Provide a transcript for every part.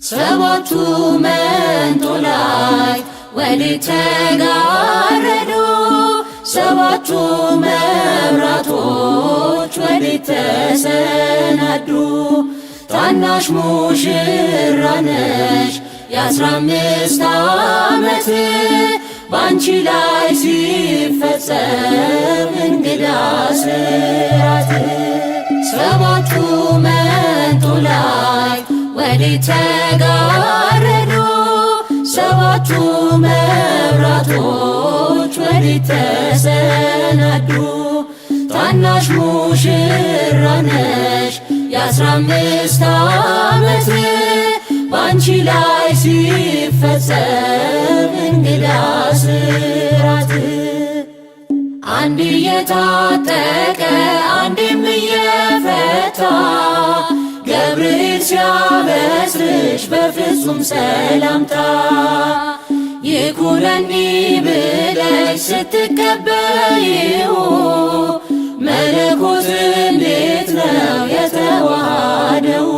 ሰባቱ መንጦላዕት ወዴት ተጋረዱ? ሰባቱ መብራቶች ወዴት ተሰናዱ? ታናሽ ሙሽራ ነሽ የ15 ዓመት ባንቺ ላይ ሲፈጸም እንግዳ ስራት። ሰባቱ መንጦላዕት ወዴት ተጋረዱ? ሰባቱ መብራቶች ወዴት ተሰናዱ? ታናሽ ሙሽራ ነሽ የ15 ዓመት ባንቺ ላይ ሲፈጸም እንግዳ ስራት። አንድ እየታጠቀ አንድም እየፈታ ገብርኤል ሲያበስርሽ በፍጹም ሰላምታ ይኩነኒ ብለሽ ስትቀበይው መለኮት እንዴት ነው የተዋሃደው?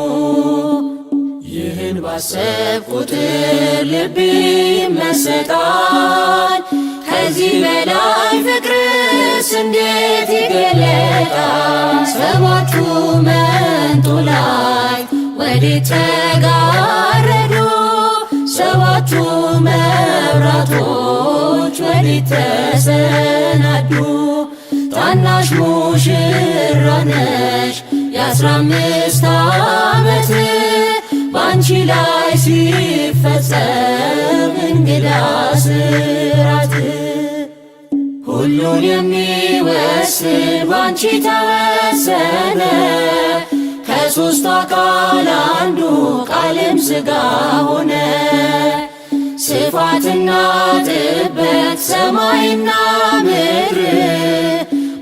ይህን ባሰብኩ ቁጥር ልቤ ይመሰጣል። ከዚህ በላይ ፍቅርስ እንዴት ይገለጣል? ሰባቱ መንጦላዕት ወዴት ተጋረዱ? ሰባቱ መብራቶች ወዴት ተሰናዱ? ታናሽ ሙሽራ ነሽ የ15 ዓመት ባንቺ ላይ ሲፈጸም እንግዳ ስራት። ሁሉን የሚወስን ባንቺ ተወሰነ ከሦስቱ አካል አንዱ ቃልም ሥጋ ሆነ። ስፋትና ጥበት ሰማይና ምድር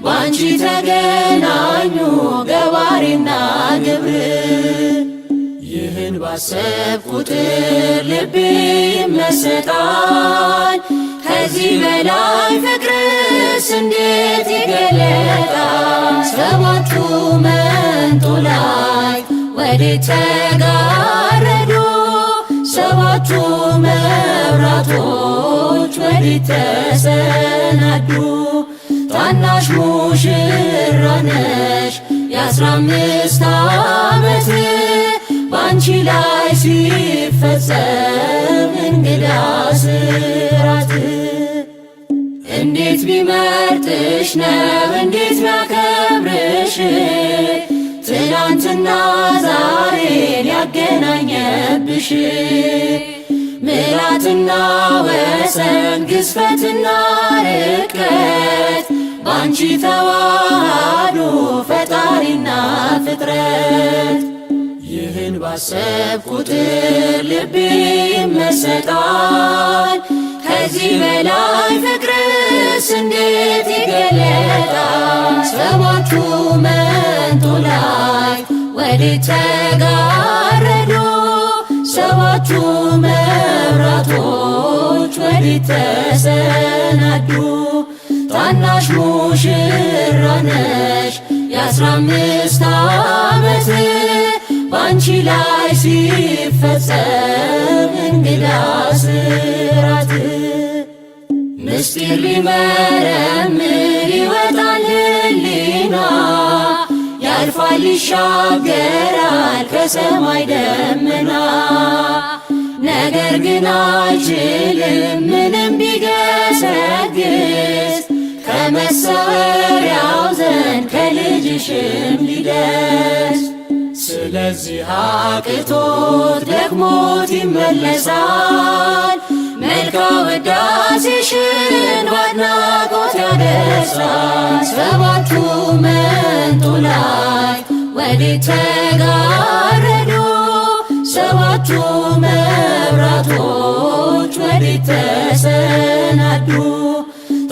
ባንቺ ተገናኙ ገባሬና ግብር። ይህን ባሰብኩ ቁጥር ልቤ ይመሰጣል። ከዚህ በላይ ፍቅርስ እንዴት ይገለጣል? ሰባቱ መንጦላዕት ወዴት ተጋረዱ? ሰባቱ መብራቶች ወዴት ተሰናዱ? ታናሽ ሙሽራ ነሽ የ15 ዓመት ባንቺ ላይ ሲፈጸም እንግዳ ስራት። እንዴት ቢመርጥሽ ነው እንዴት ቢያከብርሽ ትናንትና ዛሬን ያገናኘብሽ። ምሕረትና ወሰን ግዝፈትና ርቀት ባንቺ ተዋሃዱ ፈጣሪና ፍጥረት። ይህን ባሰብኩ ቁጥር ልቤ ይመሰጣል። ከዚህ በላይ ፍቅርስ እንዴት ይገለጣል? ሰባቱ መንጦላዕት ወዴት ተጋረዱ? ሰባቱ መብራቶች ወዴት ተሰናዱ? ታናሽ ሙሽራ ነሽ የ15 ዓመት ባንቺ ላይ ሲፈጸም እንግዳ ስራት። ምስጢር ሊመረምር ይወጣል ሕሊና ያልፋል ይሻገራል ከሰማይ ደመና። ነገር ግን አይችልም ምንም ቢገሰግስ ከመሰወሪያው ዘንድ ከልጅሽም ሊደርስ። ስለዚህ አቅቶት ደክሞት ይመለሳል መልካ ውዳሴሽን በአድናቆት ያደርሳል። ሰባቱ መንጦላዕት ወዴት ተጋረዱ? ሰባቱ መብራቶች ወዴት ተሰናዱ?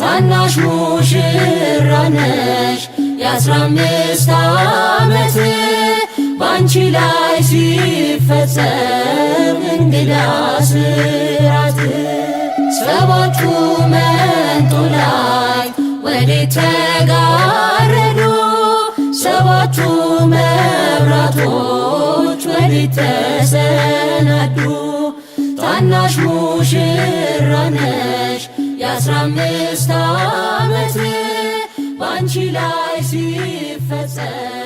ታናሽ ሙሽራ ነሽ የ15 ዓመት ባንቺ ላይ ሲፈጸም እንግዳ ስራት። ሰባቱ መንጦላዕት ወዴት ተጋረዱ? ሰባቱ መብራቶች ወዴት ተሰናዱ? ታናሽ ሙሽራ ነሽ የ15 ዓመት ባንቺ ላይ ሲፈጸም